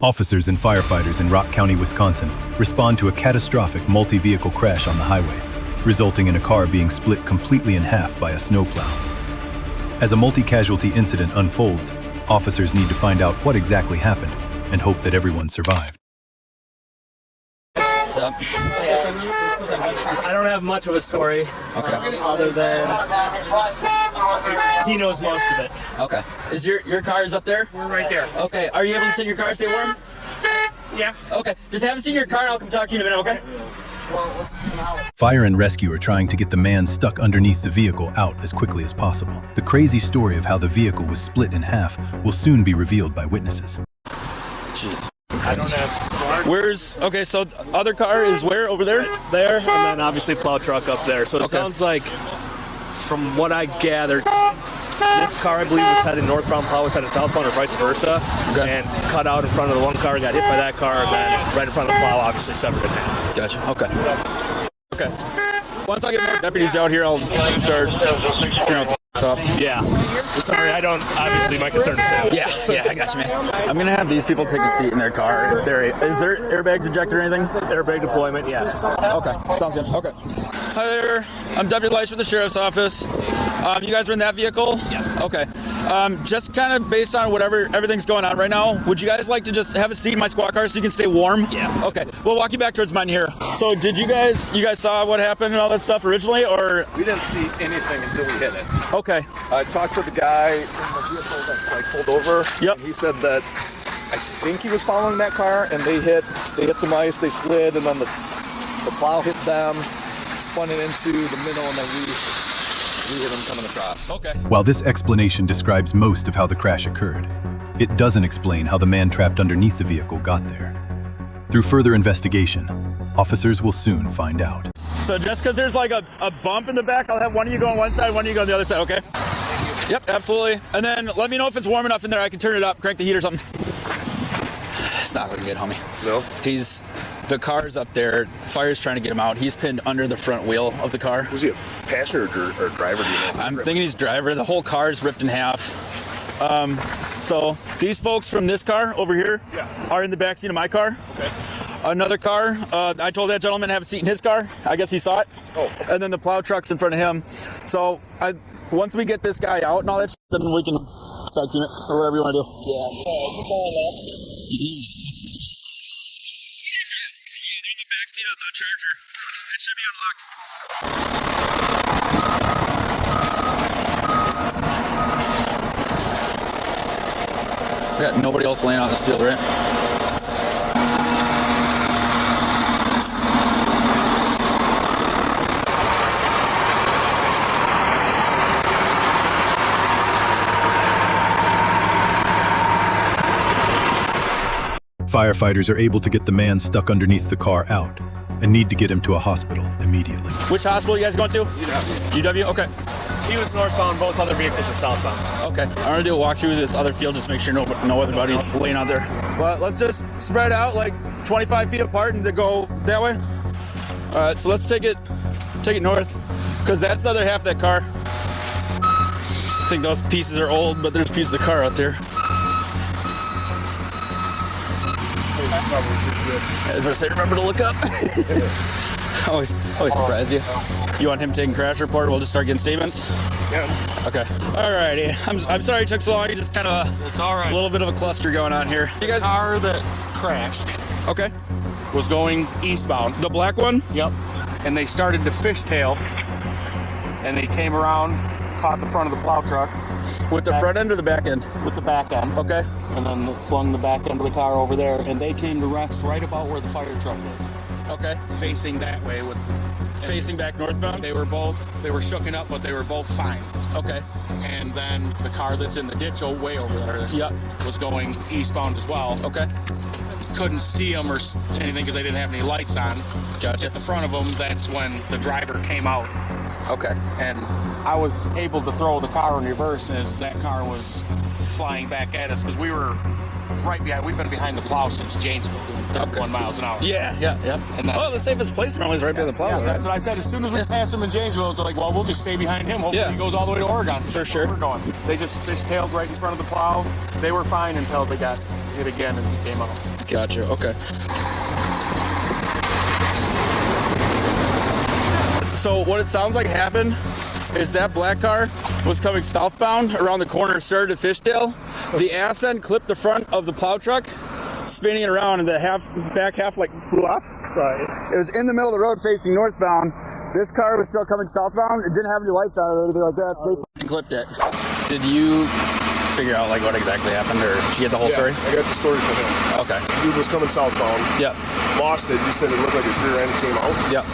Officers and firefighters in Rock County, Wisconsin, respond to a catastrophic multi-vehicle crash on the highway, resulting in a car being split completely in half by a snowplow. As a multi-casualty incident unfolds, officers need to find out what exactly happened and hope that everyone survived. I don't have much of a story, other than he knows most of it. Okay. Is your car's up there? We're right there. Okay. Are you able to sit in your car, stay warm? Yeah. Okay. Just have a seat in your car and I'll come talk to you in a minute, okay? Fire and rescue are trying to get the man stuck underneath the vehicle out as quickly as possible. The crazy story of how the vehicle was split in half will soon be revealed by witnesses. Jeez. I don't have. Okay, so the other car is where? Over there? Right there, and then obviously plow truck up there. So it sounds like, from what I gathered, this car I believe was headed northbound, plow was headed southbound, or vice versa, and cut out in front of the one car, got hit by that car, and then right in front of the plow, obviously severed in half. Gotcha. Okay. Okay. Once I get more deputies out here, I'll start figuring out the up. Yeah. Sorry, I don't. Obviously, my concern is sales. Yeah, I got you, man. I'm gonna have these people take a seat in their car. Is there airbags ejected or anything? Airbag deployment, yes. Okay, sounds good. Okay. Hi there. I'm Deputy Lights from the Sheriff's Office. You guys are in that vehicle? Yes. Okay. Just kind of based on everything's going on right now, would you guys like to just have a seat in my squad car so you can stay warm? Yeah. Okay. We'll walk you back towards mine here. So did you guys saw what happened and all that stuff originally, or? We didn't see anything until we hit it. Okay. I talked to the guy in the vehicle that pulled over. Yep. And he said that I think he was following that car, and they hit some ice, they slid, and then the plow hit them, spun it into the middle, and then we hit them coming across. Okay. While this explanation describes most of how the crash occurred, it doesn't explain how the man trapped underneath the vehicle got there. Through further investigation, officers will soon find out. So just because there's like a bump in the back, I'll have one of you go on one side, one of you go on the other side, okay? Yep, absolutely. And then let me know if it's warm enough in there. I can turn it up, crank the heat or something. It's not looking good, homie. No? The car's up there. Fire's trying to get him out. He's pinned under the front wheel of the car. Was he a passenger or driver? Do you know? I'm thinking he's driver. The whole car's ripped in half. So these folks from this car over here are in the back seat of my car. Okay. Another car, I told that gentleman to have a seat in his car. I guess he saw it. Oh, okay. And then the plow truck's in front of him. So once we get this guy out and all that, then we can tag team it or whatever you want to do. Yeah, keep going up. They're in the back seat of the Charger. It should be unlocked. We got nobody else laying on this field, right? Firefighters are able to get the man stuck underneath the car out and need to get him to a hospital immediately. Which hospital you guys going to? UW? Okay. He was northbound, both other vehicles are southbound. Okay. I'm going to do a walk through this other field, just make sure no other buddies laying out there. But let's just spread out like 25 feet apart and to go that way. All right, so let's take it north, because that's the other half of that car. I think those pieces are old, but there's pieces of the car out there. As I say, remember to look up. always surprise you. You want him taking crash report? We'll just start getting statements. Yeah. Okay. Alrighty. I'm sorry it took so long. You just kind of It's all right. a little bit of a cluster going on here. You guys? The car that crashed Okay. was going eastbound. The black one? Yep. And they started to fishtail, and they came around, caught the front of the plow truck With the front end or the back end? with the back end. Okay. And then flung the back end of the car over there, and they came to rest right about where the fire truck is, Okay. facing that way. Facing back northbound? They were shooken up, but they were both fine. Okay. And then the car that's in the ditch way over there Yep. was going eastbound as well. Okay. Couldn't see them or anything because they didn't have any lights on. Gotcha. At the front of them, that's when the driver came out. Okay. And I was able to throw the car in reverse as that car was flying back at us, because we were right behind. We've been behind the plow since Janesville, doing 31 miles an hour. Yeah. And that, Well, the safest place normally is right by the plow. yeah, that's what I said. As soon as we passed him in Janesville, it's like, well, we'll just stay behind him. Hopefully Yeah. he goes all the way to Oregon. For sure. We're going. They just fishtailed right in front of the plow. They were fine until they got hit again and he came up. Gotcha. Okay. So what it sounds like happened is that black car was coming southbound around the corner, started to fishtail. The ass end clipped the front of the plow truck, spinning it around, and the back half like flew off. Right. It was in the middle of the road facing northbound. This car was still coming southbound. It didn't have any lights on it or anything like that, so they fucking clipped it. Did you figure out like what exactly happened, or did you get the whole story? I got the story from him. Okay. Dude was coming southbound. Yep. Lost it. He said it looked like his rear end came out. Yep.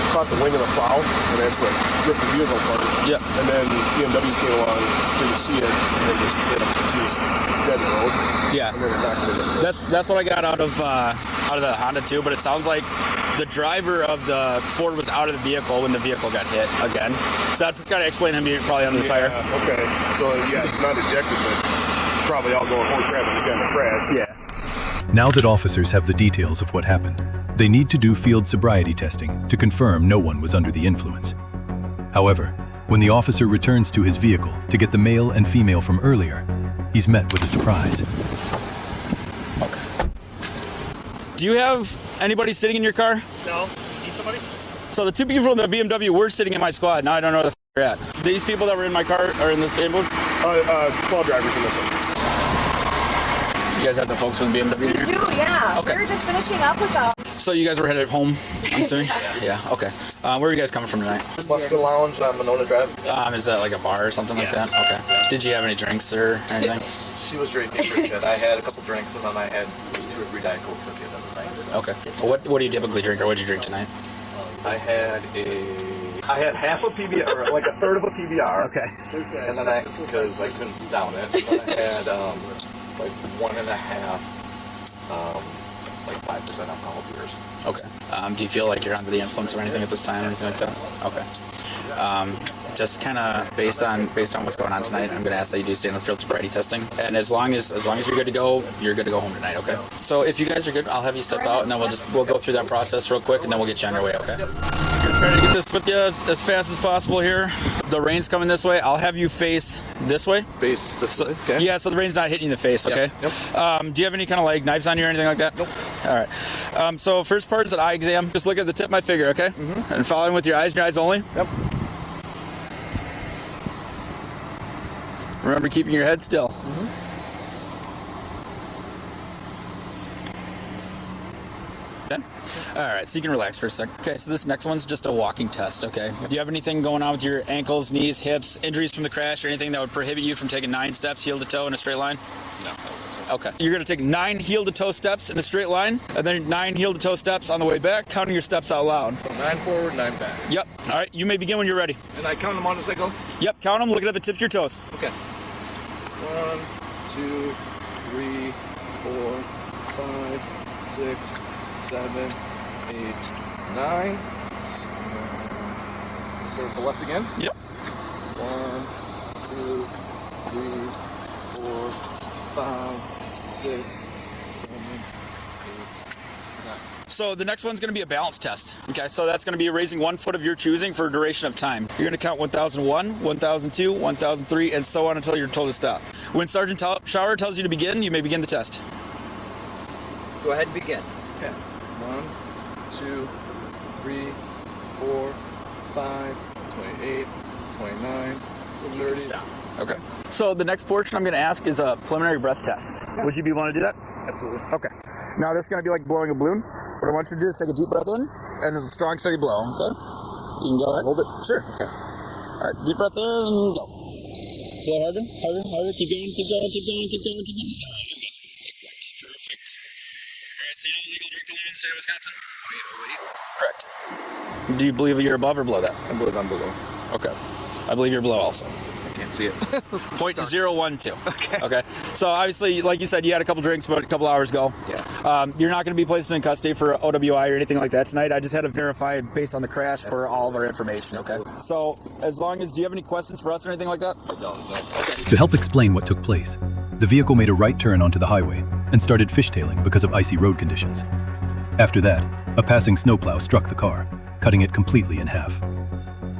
Caught the wing of the plow, and that's what ripped the vehicle apart. Yep. And then BMW came along, didn't see it, and just hit him. He was dead in the road. Yeah. And then it knocked him in. That's what I got out of the Honda too, but it sounds like the driver of the Ford was out of the vehicle when the vehicle got hit again. So that kind of explained him being probably under the tire. Okay. So yeah, it's not ejected, but it's probably all going, holy crap, it's got in a crash. Yeah. Now that officers have the details of what happened, they need to do field sobriety testing to confirm no one was under the influence. However, when the officer returns to his vehicle to get the male and female from earlier, he's met with a surprise. Do you have anybody sitting in your car? No. Need somebody? So the two people from the BMW were sitting in my squad. Now I don't know where the they're at. These people that were in my car are in this ambulance? Plow drivers in this one. You guys have the folks from the BMW? We do, yeah. Okay. We were just finishing up with them. So you guys were headed home, I'm assuming? Yeah, okay. Where are you guys coming from tonight? Musket Lounge on Monona Drive. Is that like a bar or something like that? Okay. Did you have any drinks or anything? She was drinking pretty good. I had a couple drinks and then I had 2 or 3 Diet Cokes at the end of the night. So. Okay. What do you typically drink, or what did you drink tonight? I had half a PBR, or like a third of a PBR. Okay. And then because I couldn't down it, then I had like 1.5, like 5% alcohol beers. Okay. Do you feel like you're under the influence or anything at this time, or anything like that? Okay. Just kind of based on what's going on tonight, I'm going to ask that you do standard field sobriety testing, and as long as you're good to go home tonight. Okay. So if you guys are good, I'll have you step out, and then we'll go through that process real quick, and then we'll get you on your way. Okay. I'm gonna try to get this with you as fast as possible here. The rain's coming this way. I'll have you face this way. Face this way. Okay. Yeah, so the rain's not hitting you in the face, okay? Yep. Do you have any kind of like knives on you or anything like that? Nope. All right. So first part is an eye exam. Just look at the tip of my finger, okay? Mm-hmm. And following with your eyes and your eyes only. Yep. Remember keeping your head still. Mm-hmm. Okay. All right, so you can relax for a sec. Okay, so this next one's just a walking test, okay? Do you have anything going on with your ankles, knees, hips, injuries from the crash, or anything that would prohibit you from taking 9 steps heel to toe in a straight line? No. Okay. You're going to take 9 heel to toe steps in a straight line, and then 9 heel to toe steps on the way back, counting your steps out loud. So 9 forward, 9 back. Yep. All right, you may begin when you're ready. And I count them on as I go? Yep, count them, looking at the tips of your toes. Okay. 1, 2, 3, 4, 5, 6, 7, 8, 9. Start the left again. Yep. 1, 2, 3, 4, 5, 6, 7, 8, 9. So the next one's going to be a balance test. Okay, so that's going to be raising 1 foot of your choosing for a duration of time. You're going to count 1001, 1002, 1003, and so on until you're told to stop. When Sergeant Shower tells you to begin, you may begin the test. Go ahead and begin. Okay. 1, 2, 3, 4, 5, 28, 29, 30. Okay. So the next portion I'm going to ask is a preliminary breath test. Would you be willing to do that? Absolutely. Okay. Now this is going to be like blowing a balloon. What I want you to do is take a deep breath in and a strong, steady blow. Okay. You can go ahead. Hold it. Sure. Okay. All right. Deep breath in and go. Blow harder, harder, harder. Keep going, keep going, keep going, keep going, keep going. Perfect. All right. So you know the legal drink to live in the state of Wisconsin? 0.08. Correct. Do you believe you're above or below that? I believe I'm below. Okay. I believe you're below also. Can't see it. 0.012. Okay. So obviously, like you said, you had a couple drinks about a couple hours ago. Yeah. You're not going to be placed in custody for OWI or anything like that tonight. I just had to verify based on the crash for all of our information. Okay. So as long as, do you have any questions for us or anything like that? No. Okay. To help explain what took place, the vehicle made a right turn onto the highway and started fishtailing because of icy road conditions. After that, a passing snowplow struck the car, cutting it completely in half.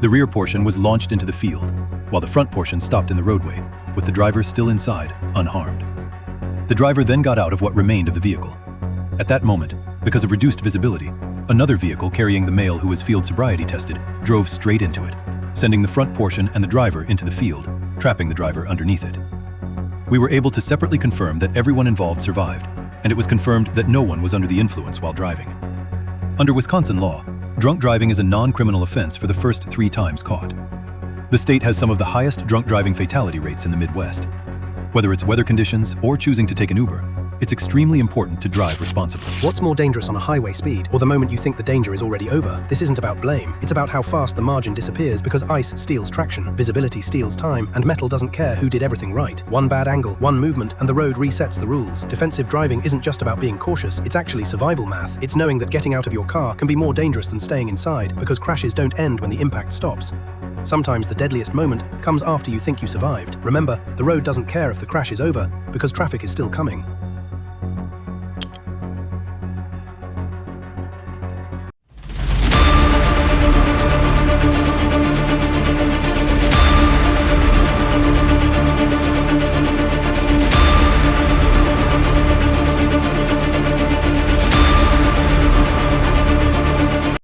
The rear portion was launched into the field, while the front portion stopped in the roadway, with the driver still inside, unharmed. The driver then got out of what remained of the vehicle. At that moment, because of reduced visibility, another vehicle carrying the male who was field sobriety tested drove straight into it, sending the front portion and the driver into the field, trapping the driver underneath it. We were able to separately confirm that everyone involved survived, and it was confirmed that no one was under the influence while driving. Under Wisconsin law, drunk driving is a non-criminal offense for the first 3 times caught. The state has some of the highest drunk driving fatality rates in the Midwest. Whether it's weather conditions or choosing to take an Uber, it's extremely important to drive responsibly. What's more dangerous on a highway speed, or the moment you think the danger is already over? This isn't about blame. It's about how fast the margin disappears because ice steals traction, visibility steals time, and metal doesn't care who did everything right. One bad angle, one movement, and the road resets the rules. Defensive driving isn't just about being cautious, it's actually survival math. It's knowing that getting out of your car can be more dangerous than staying inside because crashes don't end when the impact stops. Sometimes the deadliest moment comes after you think you survived. Remember, the road doesn't care if the crash is over because traffic is still coming.